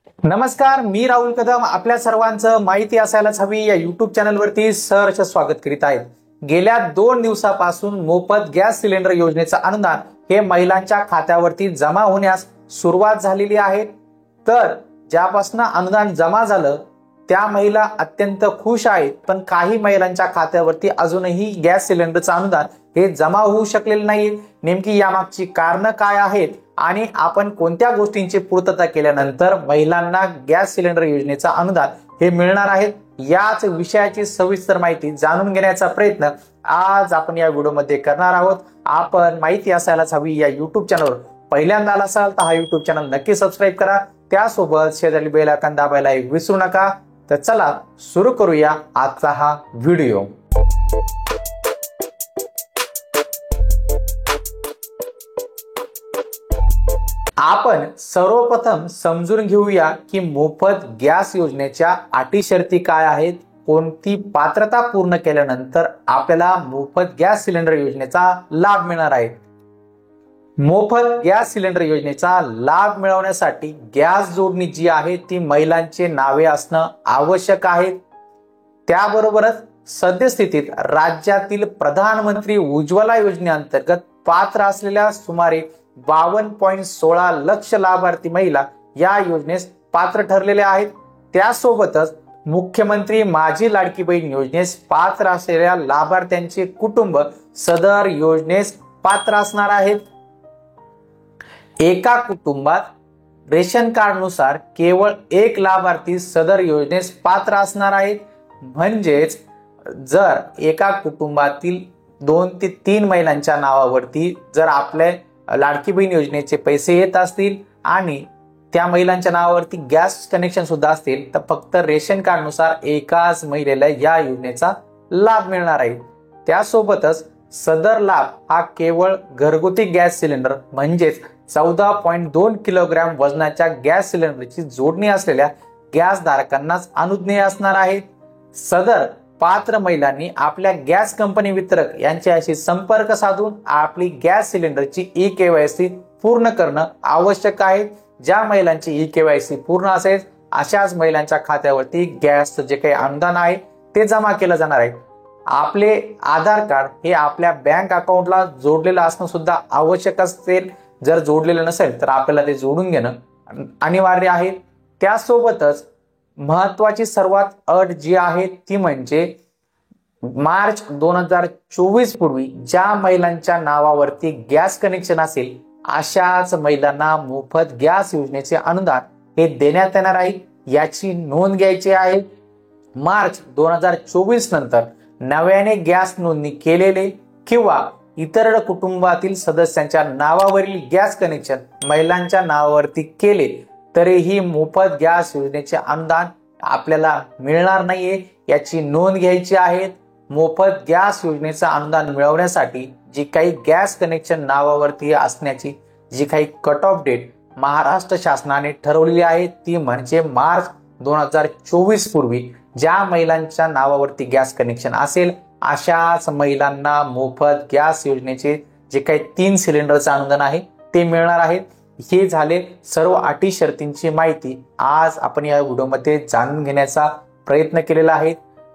नमस्कार, मी राहुल कदम आपल्या सर्वांचं माहिती असायलाच हवी या युट्यूब चॅनलवरती सहर्ष स्वागत करीत आहे। गेल्या 2 दिवसापासून मोफत गॅस सिलेंडर योजनेचं अनुदान हे महिलांच्या खात्यावरती जमा होण्यास सुरुवात झालेली आहे। तर ज्यापासून अनुदान जमा झालं त्या महिला अत्यंत खुश आहेत, पण काही महिलांच्या खात्यावरती अजूनही गॅस सिलेंडरचं अनुदान हे जमा होऊ शकलेलं नाही। नेमकी यामागची कारणं काय आहेत आणि आपण कोणत्या गोष्टींची पूर्तता केल्यानंतर महिलांना गॅस सिलेंडर योजनेचा अनुदान हे मिळणार आहे, याच विषयाची सविस्तर माहिती जाणून घेण्याचा प्रयत्न आज आपण या व्हिडिओमध्ये करणार आहोत। आपण माहिती असायलाच हवी या युट्यूब चॅनलवर पहिल्यांदा आला असाल तर हा युट्यूब चॅनल नक्की सबस्क्राईब करा, त्यासोबत शेजारी बेल आयकॉन दाबायला विसरू नका। तर चला सुरू करूया आजचा हा व्हिडिओ। आपण सर्वप्रथम समजून घेऊया की मोफत गॅस योजनेच्या अटी शर्ती काय आहेत, कोणती पात्रता पूर्ण केल्यानंतर आपल्याला मोफत गॅस सिलेंडर योजनेचा लाभ मिळणार आहे। मोफत गॅस सिलेंडर योजनेचा लाभ मिळवण्यासाठी गॅस जोडणी जी आहे ती महिलांचे नावे असणं आवश्यक आहे। त्याबरोबरच सद्यस्थितीत राज्यातील प्रधानमंत्री उज्ज्वला योजनेअंतर्गत पात्र असलेल्या सुमारे 52.16 लक्ष लाभार्थी महिला या योजनेस पात्र ठरलेल्या आहेत। त्यासोबतच मुख्यमंत्री माझी लाडकी बहीण योजनेस पात्र असलेल्या लाभार्थ्यांचे कुटुंब सदर योजनेस पात्र असणार आहेत। एका कुटुंबात रेशन कार्ड नुसार केवळ एक लाभार्थी सदर योजनेस पात्र असणार आहेत। म्हणजेच जर एका कुटुंबातील 2 ते 3 महिलांच्या नावावरती जर आपल्या लाडकी बहीण योजनेचे पैसे येत असतील आणि त्या महिलांच्या नावावरती गॅस कनेक्शन सुद्धा असतील तर फक्त रेशन कार्ड नुसार एकाच महिलेला या योजनेचा लाभ मिळणार आहे। त्यासोबतच सदर लाभ हा केवळ घरगुती गॅस सिलेंडर म्हणजेच 14.2 किलोग्रॅम वजनाच्या गॅस सिलेंडरची जोडणी असलेल्या गॅस धारकांनाच अनुज्ञेय असणार आहे। सदर पात्र महिलांनी आपल्या गॅस कंपनी वितरक यांच्याशी संपर्क साधून आपली गॅस सिलेंडरची ई-केवायसी पूर्ण करणं आवश्यक आहे। ज्या महिलांची ई-केवायसी पूर्ण असेल अशाच महिलांच्या खात्यावरती गॅसचं जे काही अनुदान आहे ते जमा केलं जाणार आहे। आपले आधार कार्ड हे आपल्या बँक अकाउंटला जोडलेलं असणं सुद्धा आवश्यक असेल, जर जोडलेलं नसेल तर आपल्याला ते जोडून घेणं अनिवार्य आहे। त्यासोबतच महत्वाची सर्वात अट जी आहे ती म्हणजे मार्च 2024 पूर्वी ज्या महिलांच्या नावावरती गॅस कनेक्शन असेल अशाच महिलांना मोफत गॅस योजनेचे अनुदान हे देण्यात येणार आहे, याची नोंद घ्यायची आहे। मार्च 2024 नंतर नव्याने गॅस नोंदणी केलेले किंवा इतर कुटुंबातील सदस्यांच्या नावावरील गॅस कनेक्शन महिलांच्या नावावरती केले तरीही मोफत गॅस योजनेचे अनुदान आपल्याला मिळणार नाहीये, याची नोंद घ्यायची आहे। मोफत गॅस योजनेचं अनुदान मिळवण्यासाठी जी काही गॅस कनेक्शन नावावरती असण्याची जी काही कट ऑफ डेट महाराष्ट्र शासनाने ठरवलेली आहे ती म्हणजे मार्च 2024 पूर्वी ज्या महिलांच्या नावावरती गॅस कनेक्शन असेल अशाच महिलांना मोफत गॅस योजनेचे जे काही 3 सिलेंडरचं अनुदान आहे ते मिळणार आहे। हे झाले सर्व अटी शर्तींची माहिती आज आपण या व्हिडिओमध्ये जाणून घेण्याचा प्रयत्न केलेला आहे।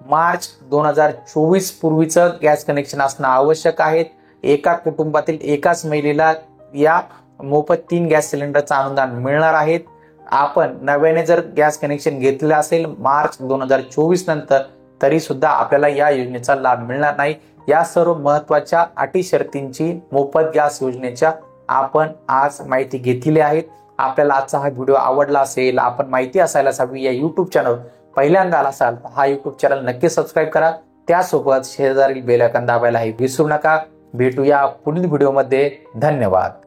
मार्च 2024 पूर्वीचं गॅस कनेक्शन असणं आवश्यक आहे। एका कुटुंबातील एकाच महिलेला या मोफत 3 गॅस सिलेंडरचं अनुदान मिळणार आहे। आपण नव्याने जर गॅस कनेक्शन घेतलेलं असेल मार्च 2024 नंतर तरी सुद्धा आपल्याला या योजनेचा लाभ मिळणार नाही। या सर्व महत्वाच्या अटी शर्तींची मोफत गॅस योजनेच्या आपण आज माहिती घेतलेली आहे। आपल्याला आजचा हा व्हिडिओ आवडला असेल, आपण माहिती असायलाच हवी या युट्यूब चॅनल पहिल्यांदा आला असाल तर हा युट्यूब चॅनल नक्की सबस्क्राईब करा, त्यासोबत शेजारील बेल आयकॉन दाबायला विसरू नका। भेटूया पुढील व्हिडिओमध्ये। धन्यवाद।